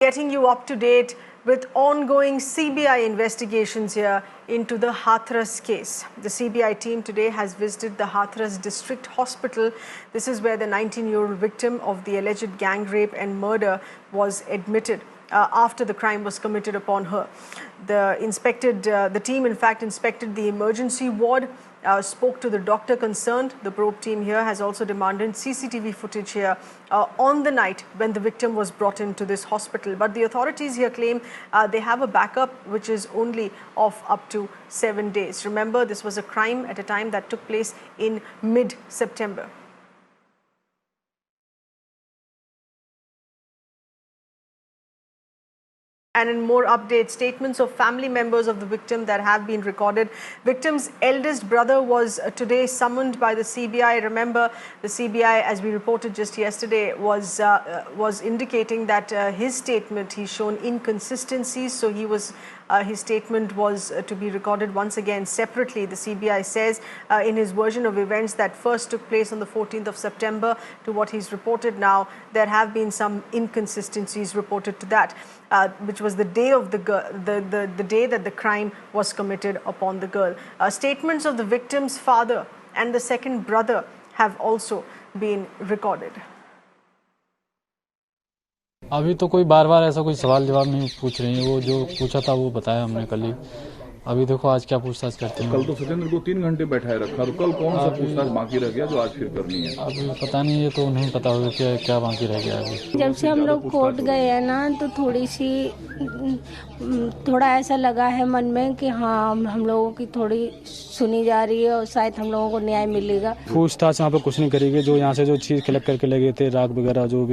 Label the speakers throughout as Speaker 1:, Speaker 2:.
Speaker 1: Getting you up to date with ongoing CBI investigations here into the Hathras case. The CBI team today has visited the Hathras District Hospital. This is where the 19-year-old victim of the alleged gang rape and murder was admitted after the crime was committed upon her. The team in fact inspected the emergency ward, spoke to the doctor concerned. The probe team here has also demanded CCTV footage here on the night when the victim was brought into this hospital. But the authorities here claim they have a backup which is only of up to 7 days. Remember, this was a crime at a time that took place in mid-September. And in more updates, statements of family members of the victim that have been recorded. Victim's eldest brother was today summoned by the CBI. Remember, the CBI, as we reported just yesterday, was indicating that his statement, he's shown inconsistencies. So his statement was to be recorded once again separately. The CBI says in his version of events that first took place on the 14th of September to what he's reported now, there have been some inconsistencies reported to that. Which was the day of the day that the crime was committed upon the girl. Statements of the victim's father and the second brother have also been recorded.
Speaker 2: अभी तो कोई बार-बार ऐसा कोई सवाल जवाब नहीं पूछ रही है। वो जो पूछा था वो बताया हमने कल ही। अभी देखो आज क्या पूछताछ करते हैं।
Speaker 3: कल तो सत्येंद्र को 3 घंटे बैठाए रखा, तो कल कौन सा पूछताछ बाकी रह गया जो आज फिर करनी है?
Speaker 2: अभी पता नहीं, ये तो नहीं पता होगा कि क्या बाकी रह गया अभी।
Speaker 4: जब से हम लोग कोर्ट गए हैं ना, तो थोड़ा ऐसा लगा है मन में कि हाँ, हम लोगों की थोड़ी सुनी जा रही है और शायद हम लोगों को न्याय मिलेगा।
Speaker 2: पूछताछ यहाँ पे कुछ नहीं करेगी। जो यहाँ से जो चीज़ कलेक्ट करके ले गए थे, राख वगैरह जो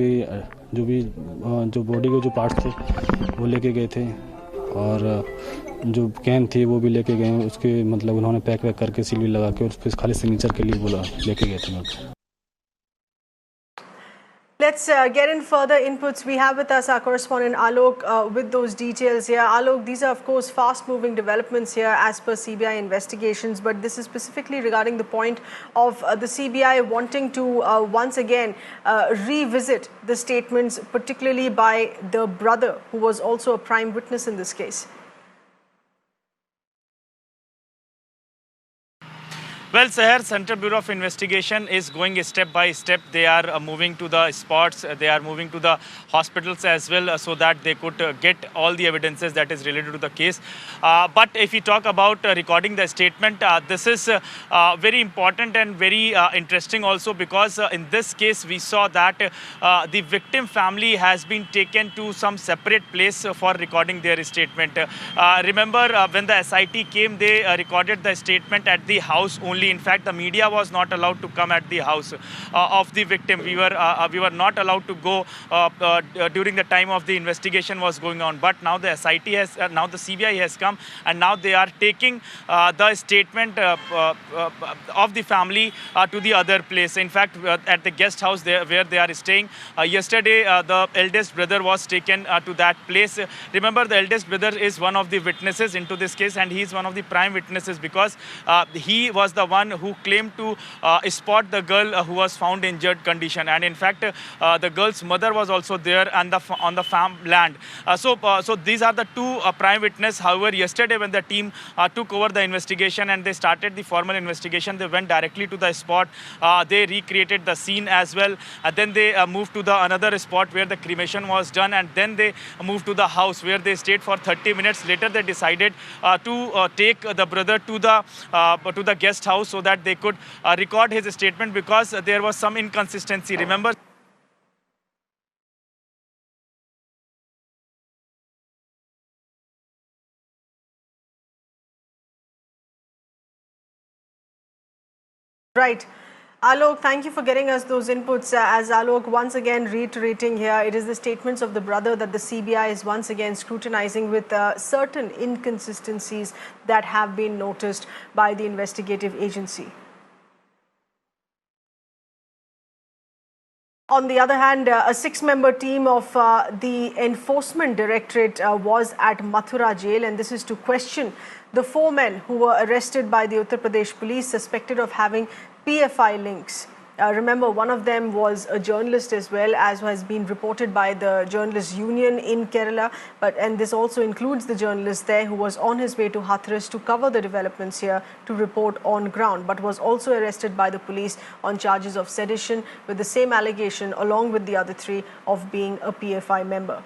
Speaker 2: बॉडी के जो पार्ट्स थे वो लेके गए थे, और जो कैन थी वो भी लेके गए। उसके मतलब उन्होंने पैक वैक करके सील भी लगा के उस पर खाली सिग्नेचर के लिए बोला लेके गए थे।
Speaker 1: Let's get in further inputs. We have with us our correspondent Alok with those details here. Alok, these are of course fast-moving developments here as per CBI investigations, but this is specifically regarding the point of the CBI wanting to once again revisit the statements, particularly by the brother who was also a prime witness in this case.
Speaker 5: Well, Seher, Central Bureau of Investigation is going step by step. They are moving to the spots, they are moving to the hospitals as well, so that they could get all the evidences that is related to the case. But if we talk about recording the statement, this is very important and very interesting also, because in this case we saw that the victim family has been taken to some separate place for recording their statement. Remember, when the SIT came, they recorded the statement at the house only. In fact, the media was not allowed to come at the house of the victim. We were not allowed to go during the time of the investigation was going on. But now the SIT has, now the CBI has come, and now they are taking the statement of the family to the other place. In fact, at the guest house where they are staying, yesterday the eldest brother was taken to that place. Remember, the eldest brother is one of the witnesses into this case, and he is one of the prime witnesses, because he was the one who claimed to spot the girl who was found in injured condition, and in fact the girl's mother was also there and on the farm land. So these are the two prime witnesses. However, yesterday when the team took over the investigation and they started the formal investigation, they went directly to the spot. They recreated the scene as well. Then they moved to the another spot where the cremation was done, and then they moved to the house where they stayed for 30 minutes. Later they decided to take the brother to the guest house so that they could record his statement, because there was some inconsistency. Remember,
Speaker 1: Right. Alok, thank you for getting us those inputs. As Alok once again reiterating here, it is the statements of the brother that the CBI is once again scrutinizing with certain inconsistencies that have been noticed by the investigative agency. On the other hand, a 6-member team of the Enforcement Directorate was at Mathura jail, and this is to question the 4 men who were arrested by the Uttar Pradesh police suspected of having PFI links. Remember, one of them was a journalist as well, as has been reported by the Journalists Union in Kerala. And this also includes the journalist there who was on his way to Hathras to cover the developments here, to report on ground, but was also arrested by the police on charges of sedition with the same allegation along with the other three of being a PFI member.